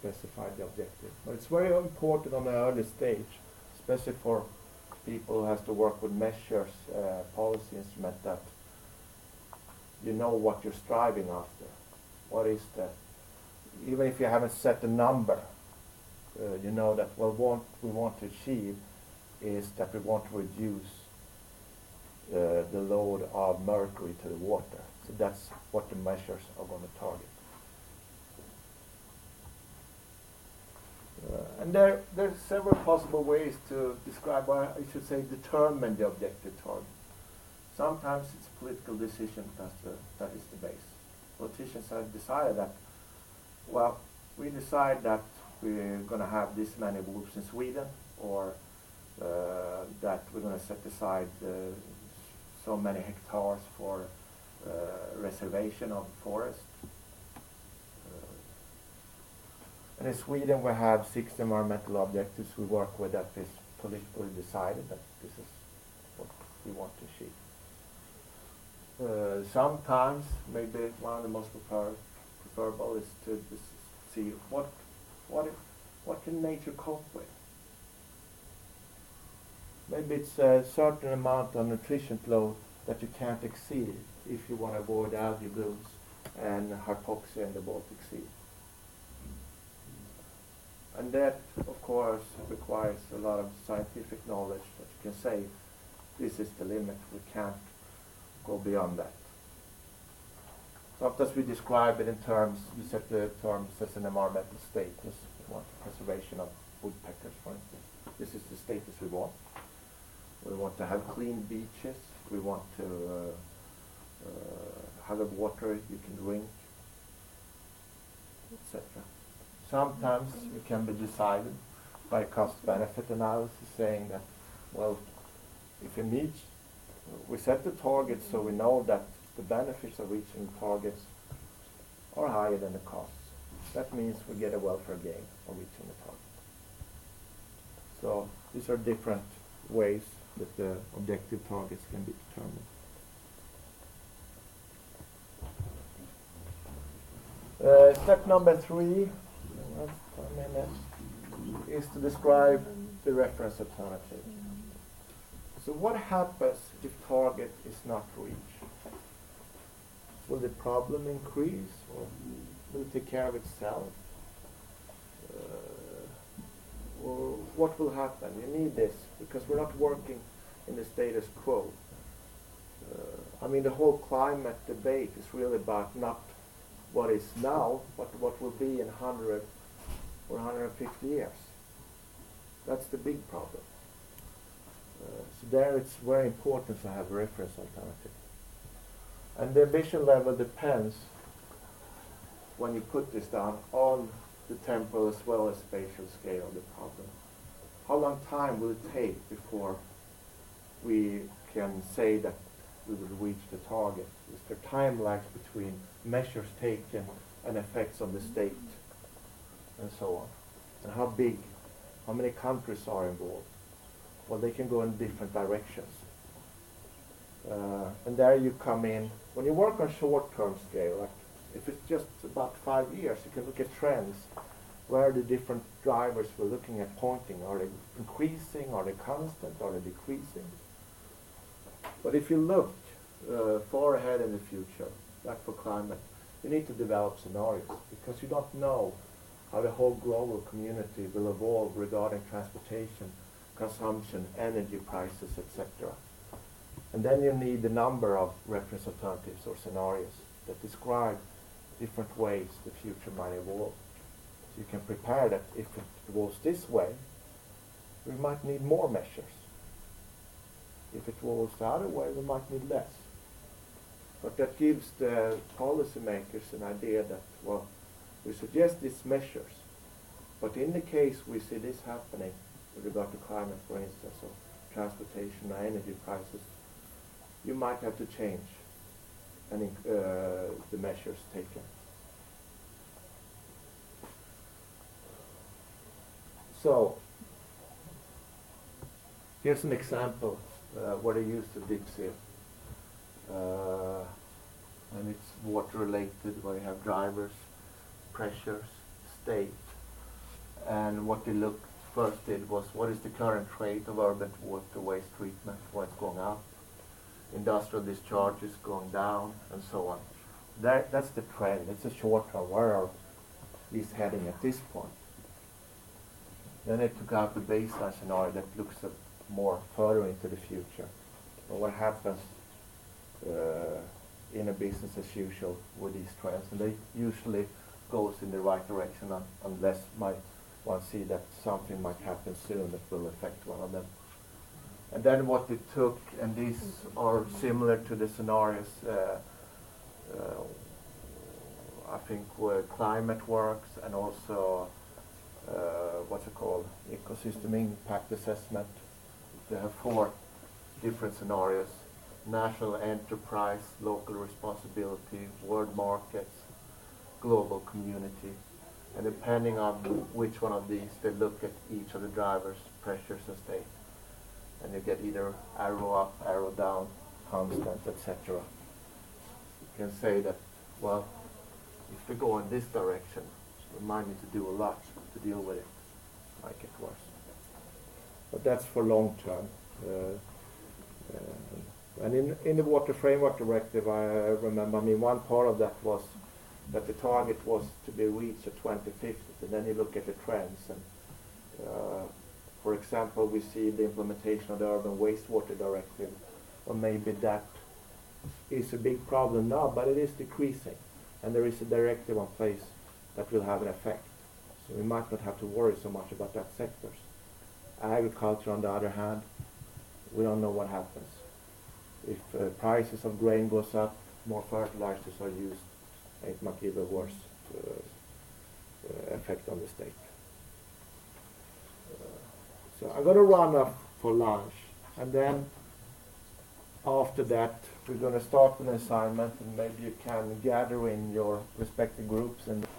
specify the objective. But it's very important on the early stage, especially for people who has to work with measures, policy instrument, that you know what you're striving after. What is the, even if you haven't set a number, you know that, well, what we want to achieve is that we want to reduce the load of mercury to the water. So that's what the measures are going to target. And there's several possible ways to describe, or I should say determine the objective target. Sometimes it's political decision that is the base. Politicians have decided that, well, we decide that we're going to have this many wolves in Sweden, or that we're going to set aside so many hectares for reservation of forest. And in Sweden we have 6 environmental objectives we work with that is politically decided that this is what we want to achieve. Sometimes maybe one of the most preferable is to see what can nature cope with. Maybe it's a certain amount of nutrition flow that you can't exceed if you want to avoid algae blooms and hypoxia in the Baltic Sea. And that, of course, requires a lot of scientific knowledge that you can say, this is the limit, we can't go beyond that. Sometimes we describe it in terms, we set the terms as an environmental status. We want preservation of woodpeckers, for instance. This is the status we want. We want to have clean beaches. We want to have a water you can drink, etc. Sometimes it can be decided by cost-benefit analysis, saying that, well, if you meet, we set the targets so we know that the benefits of reaching the targets are higher than the costs. That means we get a welfare gain of reaching the target. So these are different ways that the objective targets can be determined. Step number 3 is to describe the reference alternative. So what happens if target is not reached? Will the problem increase, or will it take care of itself? Or what will happen? You need this because we're not working in the status quo. I mean, the whole climate debate is really about not what is now, but what will be in 100 or 150 years. That's the big problem. So there it's very important to have a reference alternative. And the ambition level depends, when you put this down, on the temporal as well as spatial scale of the problem. How long time will it take before we can say that we will reach the target? Is there time lags between measures taken and effects on the state and so on? And how big, how many countries are involved? Well, they can go in different directions. And there you come in. When you work on short-term scale, like if it's just about 5 years, you can look at trends. Where are the different drivers we're looking at pointing? Are they increasing? Are they constant? Are they decreasing? But if you look far ahead in the future, like for climate, you need to develop scenarios because you don't know how the whole global community will evolve regarding transportation, consumption, energy prices, etc. And then you need a number of reference alternatives or scenarios that describe different ways the future might evolve. So you can prepare that if it evolves this way, we might need more measures. If it evolves the other way, we might need less. But that gives the policymakers an idea that, well, we suggest these measures, but in the case we see this happening with regard to climate, for instance, or transportation or energy prices, you might have to change the measures taken. So, here's an example where they use the DIPSIL. And it's water related, where you have drivers, pressures, state, And what they first did was, what is the current rate of urban water waste treatment, what's going up, industrial discharges going down, and so on. That's the trend. It's a short term. Where are these heading at this point? Then they took out the baseline scenario that looks more further into the future. But what happens in a business as usual with these trends? And they usually goes in the right direction unless one see that something might happen soon that will affect one of them. And then what they took, and these are similar to the scenarios I think where climate works, and also what's it called, ecosystem impact assessment. They have 4 different scenarios: national enterprise, local responsibility, world markets, global community. And depending on which one of these, they look at each of the drivers, pressures and state. And you get either arrow up, arrow down, constant, etc. You can say that, well, if we go in this direction, we might need to do a lot to deal with it, might get worse. But that's for long term. And in the Water Framework Directive, I remember, one part of that was that the target was to be reached at 2050, and then you look at the trends. And for example, we see the implementation of the Urban Wastewater Directive, or maybe that is a big problem now, but it is decreasing, and there is a directive in place that will have an effect. So we might not have to worry so much about that sectors. Agriculture, on the other hand, we don't know what happens. If prices of grain goes up, more fertilizers are used, it might give a worse effect on the state. So I'm going to run off for lunch, and then after that we're going to start with an assignment, and maybe you can gather in your respective groups and